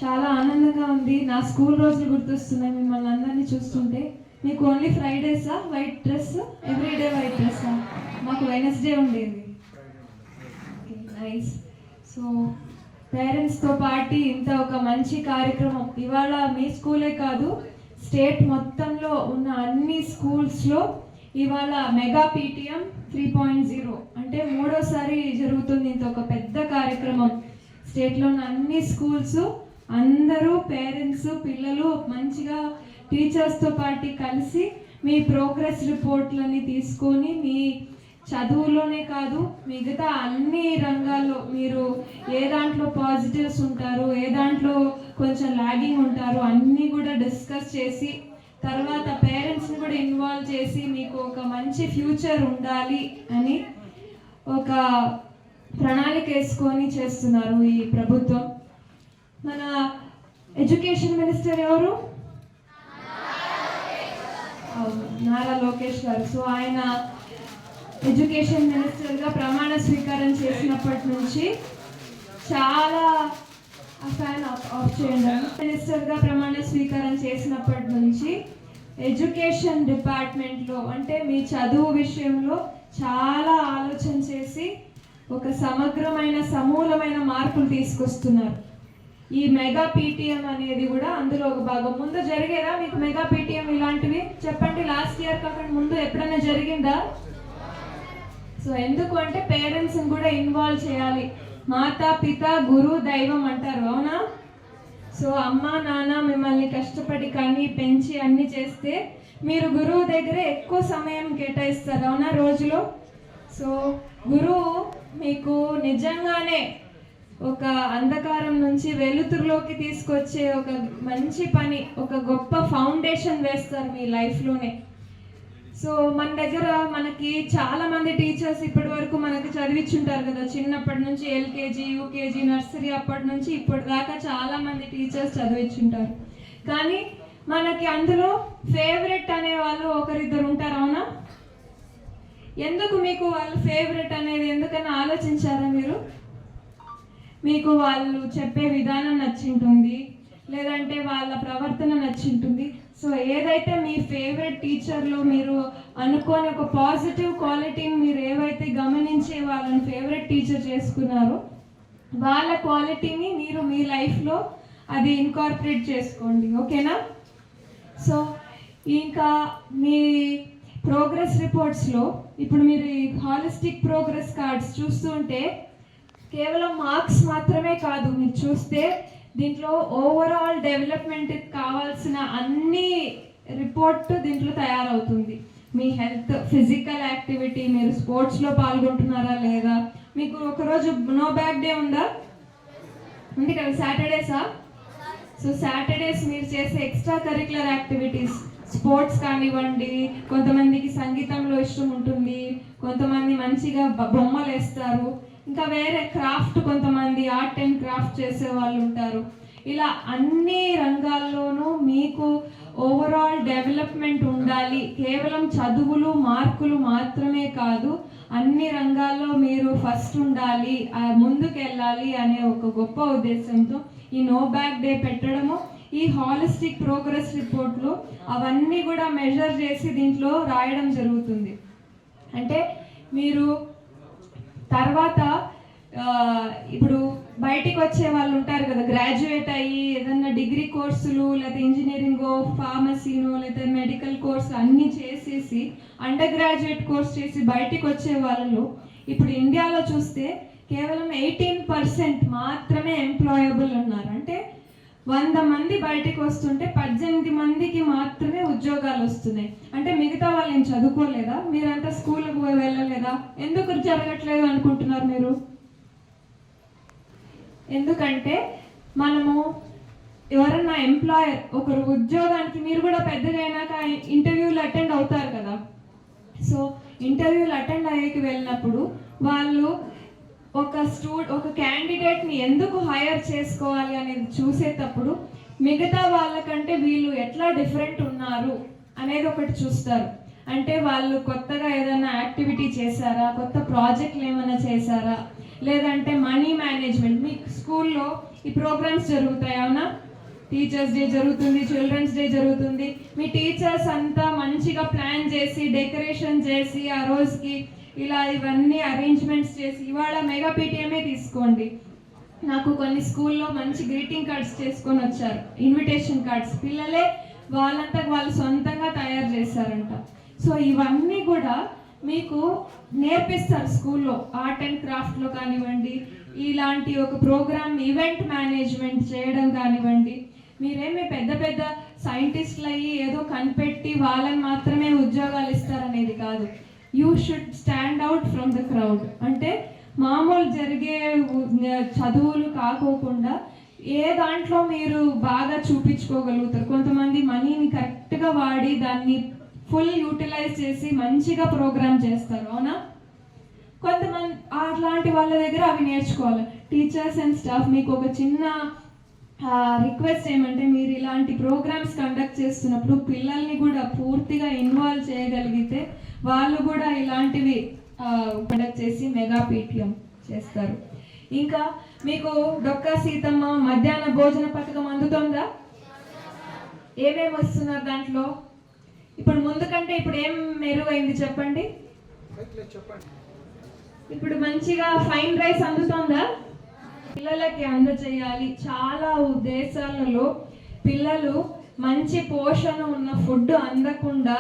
చాలా ఆనందంగా ఉంది. నా స్కూల్ రోజులు గుర్తొస్తున్నాయి మిమ్మల్ని అందరినీ చూస్తుంటే. మీకు ఓన్లీ ఫ్రైడేసా వైట్ డ్రెస్? ఎవ్రీడే వైట్ డ్రెస్సా? మాకు వెనస్డే ఉండేది. నైస్. సో పేరెంట్స్తో పాటు ఇంత ఒక మంచి కార్యక్రమం ఇవాళ మీ స్కూలే కాదు, స్టేట్ మొత్తంలో ఉన్న అన్ని స్కూల్స్లో ఇవాళ మెగా పీటీఎం 3.0 అంటే మూడోసారి జరుగుతుంది. ఇంత ఒక పెద్ద కార్యక్రమం స్టేట్లో ఉన్న అన్ని స్కూల్స్ అందరూ పేరెంట్స్ పిల్లలు మంచిగా టీచర్స్తో పాటు కలిసి మీ ప్రోగ్రెస్ రిపోర్ట్లని తీసుకొని మీ చదువులోనే కాదు మిగతా అన్ని రంగాల్లో మీరు ఏ దాంట్లో పాజిటివ్స్ ఉంటారు, ఏ దాంట్లో కొంచెం లాగింగ్ ఉంటారు అన్నీ కూడా డిస్కస్ చేసి తర్వాత పేరెంట్స్ని కూడా ఇన్వాల్వ్ చేసి మీకు ఒక మంచి ఫ్యూచర్ ఉండాలి అని ఒక ప్రణాళిక వేసుకొని చేస్తున్నారు ఈ ప్రభుత్వం. మన ఎడ్యుకేషన్ మినిస్టర్ ఎవరు? నారా లోకేష్ గారు. సో ఆయన ఎడ్యుకేషన్ మినిస్టర్గా ప్రమాణ స్వీకారం చేసినప్పటి నుంచి చాలా ఫ్యాన్ ఆఫ్ చేయండి. మినిస్టర్గా ప్రమాణ స్వీకారం చేసినప్పటి నుంచి ఎడ్యుకేషన్ డిపార్ట్మెంట్లో అంటే మీ చదువు విషయంలో చాలా ఆలోచన చేసి ఒక సమగ్రమైన సమూలమైన మార్పులు తీసుకొస్తున్నారు. ఈ మెగా పీటీఎం అనేది కూడా అందులో ఒక భాగం. ముందు జరిగేదా మీకు మెగా పీటీఎం ఇలాంటివి? చెప్పండి, లాస్ట్ ఇయర్ కాకుండా ముందు ఎప్పుడైనా జరిగిందా? సో ఎందుకు అంటే పేరెంట్స్ని కూడా ఇన్వాల్వ్ చేయాలి. మాతా పిత గురు దైవం అంటారు, అవునా? సో అమ్మ నాన్న మిమ్మల్ని కష్టపడి కని పెంచి అన్ని చేస్తే మీరు గురువు దగ్గర ఎక్కువ సమయం కేటాయిస్తారు, అవునా రోజులో? సో గురువు మీకు నిజంగానే ఒక అంధకారం నుంచి వెలుతురులోకి తీసుకొచ్చే ఒక మంచి పని, ఒక గొప్ప ఫౌండేషన్ వేస్తారు మీ లైఫ్లోనే. సో మన దగ్గర మనకి చాలా మంది టీచర్స్ ఇప్పటి వరకు మనకి చదివించుంటారు కదా, చిన్నప్పటి నుంచి ఎల్కేజీ యూకేజీ నర్సరీ అప్పటి నుంచి ఇప్పటి దాకా చాలా మంది టీచర్స్ చదివించుంటారు. కానీ మనకి అందులో ఫేవరెట్ అనే వాళ్ళు ఒకరిద్దరు ఉంటారు, అవునా? ఎందుకు మీకు వాళ్ళు ఫేవరెట్ అనేది ఎందుకని ఆలోచించారా మీరు? మీకు వాళ్ళు చెప్పే విధానం నచ్చింటుంది, లేదంటే వాళ్ళ ప్రవర్తన నచ్చింటుంది. సో ఏదైతే మీ ఫేవరెట్ టీచర్లో మీరు అనుకోని ఒక పాజిటివ్ క్వాలిటీని మీరు ఏవైతే గమనించే వాళ్ళని ఫేవరెట్ టీచర్ చేసుకున్నారో వాళ్ళ క్వాలిటీని మీరు మీ లైఫ్లో అది ఇన్కార్పొరేట్ చేసుకోండి, ఓకేనా? సో ఇంకా మీ ప్రోగ్రెస్ రిపోర్ట్స్లో ఇప్పుడు మీరు ఈ హాలిస్టిక్ ప్రోగ్రెస్ కార్డ్స్ చూస్తుంటే కేవలం మార్క్స్ మాత్రమే కాదు, మీరు చూస్తే దీంట్లో ఓవరాల్ డెవలప్మెంట్ కావాల్సిన అన్ని రిపోర్ట్ దీంట్లో తయారవుతుంది. మీ హెల్త్, ఫిజికల్ యాక్టివిటీ, మీరు స్పోర్ట్స్లో పాల్గొంటున్నారా లేదా, మీకు ఒకరోజు నో బ్యాక్ డే ఉందా? ఉంది కదా, సాటర్డేసా? సో సాటర్డేస్ మీరు చేసే ఎక్స్ట్రా కరిక్యులర్ యాక్టివిటీస్, స్పోర్ట్స్ కానివ్వండి, కొంతమందికి సంగీతంలో ఇష్టం ఉంటుంది, కొంతమంది మంచిగా బొమ్మలు వేస్తారు, ఇంకా వేరే క్రాఫ్ట్, కొంతమంది ఆర్ట్ అండ్ క్రాఫ్ట్ చేసే వాళ్ళు ఉంటారు. ఇలా అన్ని రంగాల్లోనూ మీకు ఓవరాల్ డెవలప్మెంట్ ఉండాలి. కేవలం చదువులు మార్కులు మాత్రమే కాదు, అన్ని రంగాల్లో మీరు ఫస్ట్ ఉండాలి, ముందుకు వెళ్ళాలి అనే ఒక గొప్ప ఉద్దేశంతో ఈ నో బ్యాక్ డే పెట్టడము, ఈ హాలిస్టిక్ ప్రోగ్రెస్ రిపోర్ట్లో అవన్నీ కూడా మెజర్ చేసి దీంట్లో రాయడం జరుగుతుంది. అంటే మీరు తర్వాత ఇప్పుడు బయటికి వచ్చే వాళ్ళు ఉంటారు కదా, గ్రాడ్యుయేట్ అయ్యి ఏదన్నా డిగ్రీ కోర్సులు లేదా ఇంజనీరింగో ఫార్మసీనో లేదా మెడికల్ కోర్సు అన్నీ చేసేసి అండర్ గ్రాడ్యుయేట్ కోర్స్ చేసి బయటికి వచ్చే వాళ్ళు ఇప్పుడు ఇండియాలో చూస్తే కేవలం 18% మాత్రమే ఎంప్లాయబుల్ ఉన్నారు. అంటే 100 మంది బయటికి వస్తుంటే 18 మందికి మాత్రమే ఉద్యోగాలు వస్తున్నాయి. అంటే మిగతా వాళ్ళు ఏం చదువుకోలేదా? మీరంతా స్కూల్కి పోయి వెళ్ళలేదా? ఎందుకు జరగట్లేదు అనుకుంటున్నారు మీరు? ఎందుకంటే మనము ఎవరన్నా ఎంప్లాయర్ ఒకరు ఉద్యోగానికి, మీరు కూడా పెద్దగా అయినాక ఇంటర్వ్యూలు అటెండ్ అవుతారు కదా. సో ఇంటర్వ్యూలు అటెండ్ అయ్యేకి వెళ్ళినప్పుడు వాళ్ళు ఒక క్యాండిడేట్ని ఎందుకు హైర్ చేసుకోవాలి అనేది చూసేటప్పుడు మిగతా వాళ్ళకంటే వీళ్ళు ఎట్లా డిఫరెంట్ ఉన్నారు అనేది ఒకటి చూస్తారు. అంటే వాళ్ళు కొత్తగా ఏదైనా యాక్టివిటీ చేశారా, కొత్త ప్రాజెక్టులు ఏమైనా చేశారా, లేదంటే మనీ మేనేజ్మెంట్, మీ స్కూల్లో ఈ ప్రోగ్రామ్స్ జరుగుతాయి, అవునా? టీచర్స్ డే జరుగుతుంది, చిల్డ్రన్స్ డే జరుగుతుంది. మీ టీచర్స్ అంతా మంచిగా ప్లాన్ చేసి డెకరేషన్ చేసి ఆ రోజుకి ఇలా ఇవన్నీ అరేంజ్మెంట్స్ చేసి ఇవాళ మెగా పీటీఎమే తీసుకోండి. నాకు కొన్ని స్కూల్లో మంచి గ్రీటింగ్ కార్డ్స్ చేసుకొని వచ్చారు, ఇన్విటేషన్ కార్డ్స్. పిల్లలే వాళ్ళంతా వాళ్ళు సొంతంగా తయారు చేశారంట. సో ఇవన్నీ కూడా మీకు నేర్పిస్తారు స్కూల్లో, ఆర్ట్ అండ్ క్రాఫ్ట్లో కానివ్వండి, ఇలాంటి ఒక ప్రోగ్రామ్ ఈవెంట్ మేనేజ్మెంట్ చేయడం కానివ్వండి. మీరేమి పెద్ద పెద్ద సైంటిస్టులు అయ్యి ఏదో కనిపెట్టి వాళ్ళని మాత్రమే ఉద్యోగాలు ఇస్తారనేది కాదు. You should stand out from the crowd. అంటే మామూలు జరిగే చదువులు కాకోకుండా ఏ దాంట్లో మీరు బాగా చూపించుకోగలుగుతారు. కొంతమంది మనీని కరెక్ట్గా వాడి దాన్ని ఫుల్ యూటిలైజ్ చేసి మంచిగా ప్రోగ్రామ్ చేస్తారు, అవునా? కొంతమంది అట్లాంటి వాళ్ళ దగ్గర అవి నేర్చుకోవాలి. టీచర్స్ అండ్ స్టాఫ్ మీకు ఒక చిన్న రిక్వెస్ట్ ఏమంటే, మీరు ఇలాంటి ప్రోగ్రామ్స్ కండక్ట్ చేస్తున్నప్పుడు పిల్లల్ని కూడా పూర్తిగా ఇన్వాల్వ్ చేయగలిగితే వాళ్ళు కూడా ఇలాంటివి కండక్ట్ చేసి మెగా పీటీఎం చేస్తారు. ఇంకా మీకు డొక్కా సీతమ్మ మధ్యాహ్న భోజన పథకం అందుతుందా? ఏమేమి వస్తున్నారు దాంట్లో? ఇప్పుడు ముందు కంటే ఇప్పుడు ఏం మెరుగైంది చెప్పండి. ఇప్పుడు మంచిగా ఫైన్ రైస్ అందుతుందా? పిల్లలకి అందజేయాలి. చాలా దేశాలలో పిల్లలు మంచి పోషణ ఉన్న ఫుడ్ అందకుండా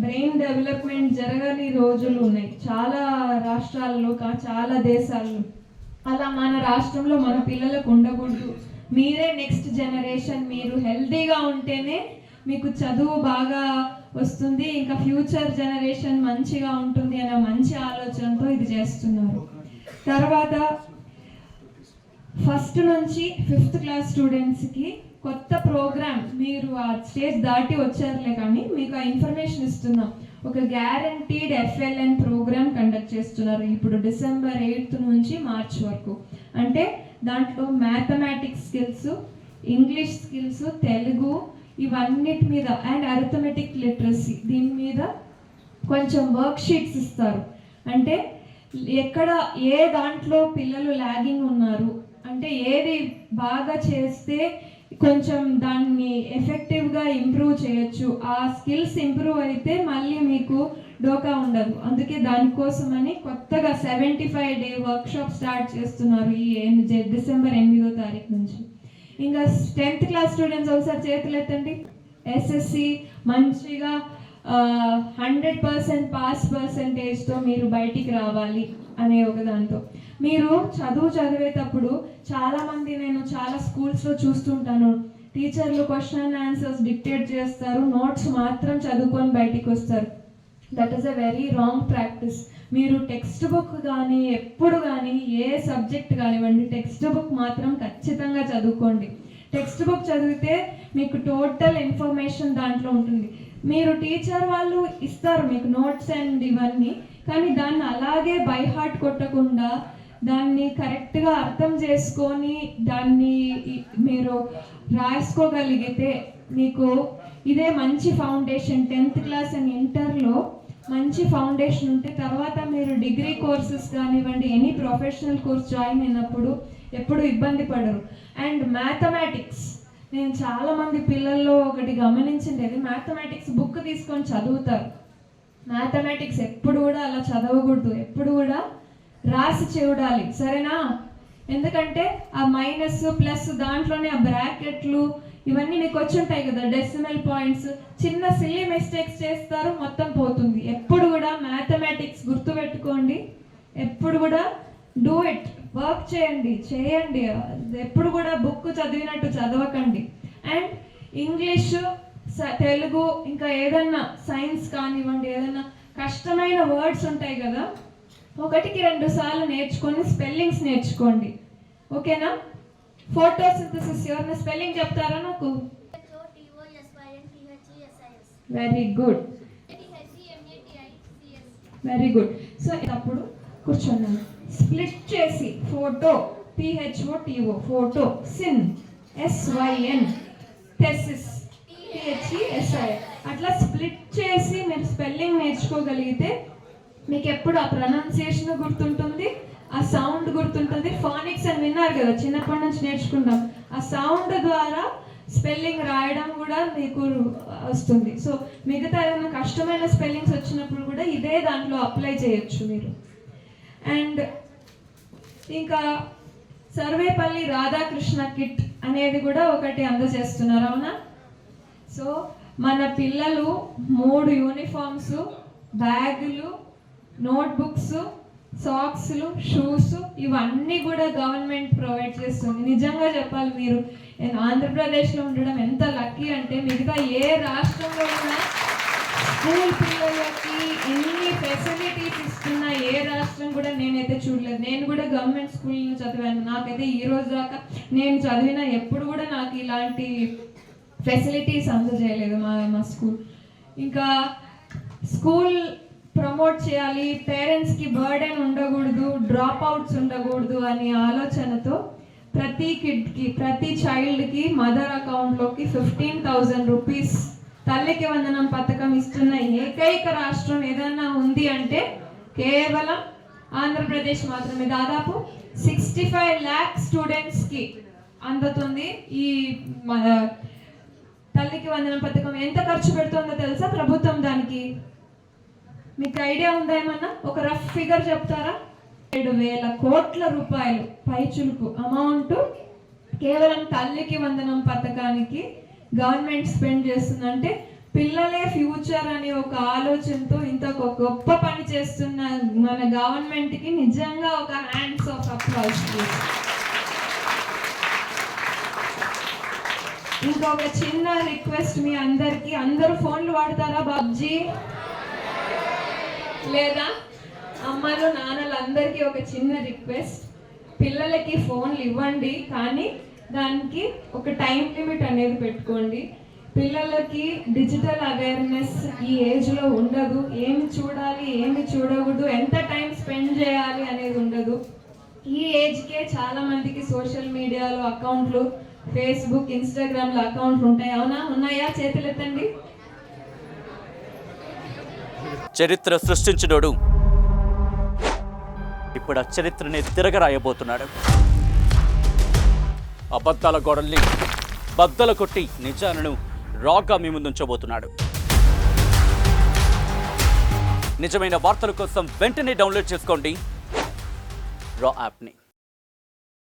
బ్రెయిన్ డెవలప్మెంట్ జరగని రోజులు ఉన్నాయి చాలా రాష్ట్రాల్లో, చాలా దేశాల్లో. అలా మన రాష్ట్రంలో మన పిల్లలకు ఉండకూడదు. మీరే నెక్స్ట్ జనరేషన్. మీరు హెల్తీగా ఉంటేనే మీకు చదువు బాగా వస్తుంది, ఇంకా ఫ్యూచర్ జనరేషన్ మంచిగా ఉంటుంది అనే మంచి ఆలోచనతో ఇది చేస్తున్నారు. తర్వాత 1st నుంచి 5th క్లాస్ స్టూడెంట్స్కి కొత్త ప్రోగ్రామ్, మీరు ఆ స్టేజ్ దాటి వచ్చారులే కానీ మీకు ఆ ఇన్ఫర్మేషన్ ఇస్తున్నాం. ఒక గ్యారంటీడ్ FLN ప్రోగ్రామ్ కండక్ట్ చేస్తున్నారు ఇప్పుడు December 8th నుంచి March వరకు. అంటే దాంట్లో mathematics skills, English skills, Telugu, ఇవన్నిటి మీద అండ్ అరిథమెటిక్ లిటరసీ, దీని మీద కొంచెం వర్క్ షీట్స్ ఇస్తారు. అంటే ఎక్కడ ఏ దాంట్లో పిల్లలు ల్యాగింగ్ ఉన్నారు, అంటే ఏది బాగా చేస్తే కొంచెం దాన్ని ఎఫెక్టివ్గా ఇంప్రూవ్ చేయొచ్చు, ఆ స్కిల్స్ ఇంప్రూవ్ అయితే మళ్ళీ మీకు డోకా ఉండదు. అందుకే దానికోసమని కొత్తగా 75 day వర్క్షాప్ స్టార్ట్ చేస్తున్నారు ఈ December 8వ తారీఖు నుంచి. ఇంకా 10th క్లాస్ స్టూడెంట్స్ ఒకసారి చేతులు ఎత్తండి. SSC మంచిగా 100% పాస్ పర్సెంటేజ్తో మీరు బయటికి రావాలి అనే ఒక దాంతో. మీరు చదివేటప్పుడు చాలామంది, నేను చాలా స్కూల్స్లో చూస్తుంటాను, టీచర్లు క్వశ్చన్ అండ్ ఆన్సర్స్ డిక్టేట్ చేస్తారు, నోట్స్ మాత్రం చదువుకొని బయటికి వస్తారు. That is a very wrong practice. మీరు టెక్స్ట్ బుక్ కానీ ఎప్పుడు కానీ ఏ సబ్జెక్ట్ కానివ్వండి, టెక్స్ట్ బుక్ మాత్రం ఖచ్చితంగా చదువుకోండి. టెక్స్ట్ బుక్ చదివితే మీకు టోటల్ ఇన్ఫర్మేషన్ దాంట్లో ఉంటుంది. మీరు టీచర్ వాళ్ళు ఇస్తారు మీకు నోట్స్ అండ్ ఇవన్నీ, కానీ దాన్ని అలాగే బై హార్ట్ కొట్టకుండా దాన్ని కరెక్ట్గా అర్థం చేసుకొని దాన్ని మీరు రాసుకోగలిగితే మీకు ఇదే మంచి ఫౌండేషన్. 10th క్లాస్ అండ్ ఇంటర్లో మంచి ఫౌండేషన్ ఉంటే తర్వాత మీరు డిగ్రీ కోర్సెస్ కానివ్వండి, ఎనీ ప్రొఫెషనల్ కోర్స్ జాయిన్ అయినప్పుడు ఎప్పుడు ఇబ్బంది పడరు. అండ్ మ్యాథమెటిక్స్, నేను చాలామంది పిల్లల్లో ఒకటి గమనించింది, మ్యాథమెటిక్స్ బుక్ తీసుకొని చదువుతారు. మ్యాథమెటిక్స్ ఎప్పుడు కూడా అలా చదవకూడదు, ఎప్పుడు కూడా రాసి చూడాలి, సరేనా? ఎందుకంటే ఆ మైనస్ ప్లస్ దాంట్లోనే ఆ బ్రాకెట్లు ఇవన్నీ మీకు వచ్చి ఉంటాయి కదా, డెసిమల్ పాయింట్స్, చిన్న సిల్లీ మిస్టేక్స్ చేస్తారు, మొత్తం పోతుంది. ఎప్పుడు కూడా మ్యాథమెటిక్స్ గుర్తుపెట్టుకోండి, ఎప్పుడు కూడా డూ ఇట్, వర్క్ చేయండి. ఎప్పుడు కూడా బుక్ చదివినట్టు చదవకండి. అండ్ ఇంగ్లీషు, తెలుగు, ఇంకా ఏదన్నా సైన్స్ కానివ్వండి, ఏదన్నా కష్టమైన వర్డ్స్ ఉంటాయి కదా, 1కి 2 సార్లు నేర్చుకొని స్పెల్లింగ్స్ నేర్చుకోండి, ఓకేనా? ఫోటోసింథసిస్ ఎవరైనా స్పెల్లింగ్ చెప్తారా నాకు? Very good, very good. So అప్పుడు కూర్చున్నాను, స్ప్లిట్ చేసి photo, PHOTO, photo, sin, SYN, థెసిస్, THESI, అట్లా స్ప్లిట్ చేసి మీరు స్పెల్లింగ్ నేర్చుకోగలిగితే మీకు ఎప్పుడు ఆ ప్రొనౌన్సియేషన్ గుర్తుంటుంది, ఆ సౌండ్ గుర్తుంటుంది. ఫానిక్స్ అని విన్నారు కదా, చిన్నప్పటి నుంచి నేర్చుకుంటాం. ఆ సౌండ్ ద్వారా స్పెల్లింగ్ రాయడం కూడా మీకు వస్తుంది. సో మిగతా ఏదైనా కష్టమైన స్పెల్లింగ్స్ వచ్చినప్పుడు కూడా ఇదే దాంట్లో అప్లై చేయొచ్చు మీరు. అండ్ ఇంకా సర్వేపల్లి రాధాకృష్ణ కిట్ అనేది కూడా ఒకటి అందజేస్తున్నారు, అవునా? సో మన పిల్లలు 3 యూనిఫామ్స్, బ్యాగులు, నోట్బుక్స్, సాక్స్లు, షూస్ ఇవన్నీ కూడా గవర్నమెంట్ ప్రొవైడ్ చేస్తుంది. నిజంగా చెప్పాలి, మీరు ఆంధ్రప్రదేశ్లో ఉండడం ఎంత లక్కీ అంటే మిగతా ఏ రాష్ట్రంలో కూడా స్కూల్ పిల్లలకి ఎన్ని ఫెసిలిటీస్ ఇస్తున్న ఏ రాష్ట్రం కూడా నేనైతే చూడలేదు. నేను కూడా గవర్నమెంట్ స్కూల్లో చదివాను. నాకైతే ఈ రోజు దాకా నేను చదివిన ఎప్పుడు కూడా నాకు ఇలాంటి ఫెసిలిటీస్ అందజేయలేదు మా స్కూల్. ఇంకా స్కూల్ ప్రమోట్ చేయాలి, పేరెంట్స్కి బర్డెన్ ఉండకూడదు, డ్రాప్ అవుట్స్ ఉండకూడదు అనే ఆలోచనతో ప్రతి కిడ్కి, ప్రతి చైల్డ్కి మదర్ అకౌంట్లోకి 15,000 రూపీస్ తల్లికి వందనం పథకం ఇస్తున్న ఏకైక రాష్ట్రం ఏదన్నా ఉంది అంటే కేవలం ఆంధ్రప్రదేశ్ మాత్రమే. దాదాపు 65 lakh స్టూడెంట్స్కి అందుతుంది ఈ తల్లికి వందనం పథకం. ఎంత ఖర్చు పెడుతుందో తెలుసా ప్రభుత్వం దానికి? మీకు ఐడియా ఉందా ఏమన్నా? ఒక రఫ్ ఫిగర్ చెప్తారా? 7,000 కోట్ల రూపాయలు పైచులుకు అమౌంట్ కేవలం తల్లికి వందనం పథకానికి గవర్నమెంట్ స్పెండ్ చేస్తుందంటే పిల్లలే ఫ్యూచర్ అనే ఒక ఆలోచనతో ఇంత ఒక గొప్ప పని చేస్తున్న మన గవర్నమెంట్కి నిజంగా ఒక హ్యాండ్స్ ఆఫ్ అప్లాజ్. ఇంకొక చిన్న రిక్వెస్ట్ మీ అందరికి, అందరూ ఫోన్లు వాడతారా బాబ్జీ? లేదా అమ్మలు నాన్నలు అందరికీ ఒక చిన్న రిక్వెస్ట్, పిల్లలకి ఫోన్లు ఇవ్వండి కానీ దానికి ఒక టైం లిమిట్ అనేది పెట్టుకోండి. పిల్లలకి డిజిటల్ అవేర్నెస్ ఈ ఏజ్లో ఉండదు. ఏమి చూడాలి, ఏమి చూడకూడదు, ఎంత టైం స్పెండ్ చేయాలి అనేది ఉండదు. ఈ ఏజ్కే చాలా మందికి సోషల్ మీడియాలో అకౌంట్లు, ఫేస్బుక్, ఇన్స్టాగ్రామ్లో అకౌంట్లు ఉంటాయి, అవునా? ఉన్నాయా? చేతులు ఎత్తండి. చరిత్ర సృష్టించినోడు ఇప్పుడు ఆ చరిత్రని తిరగరాయబోతున్నాడు. అబద్ధాల గోడల్ని బద్దలు కొట్టి నిజాలను రాగా మీ ముందుంచబోతున్నాడు. నిజమైన వార్తల కోసం వెంటనే డౌన్లోడ్ చేసుకోండి రా యాప్ని.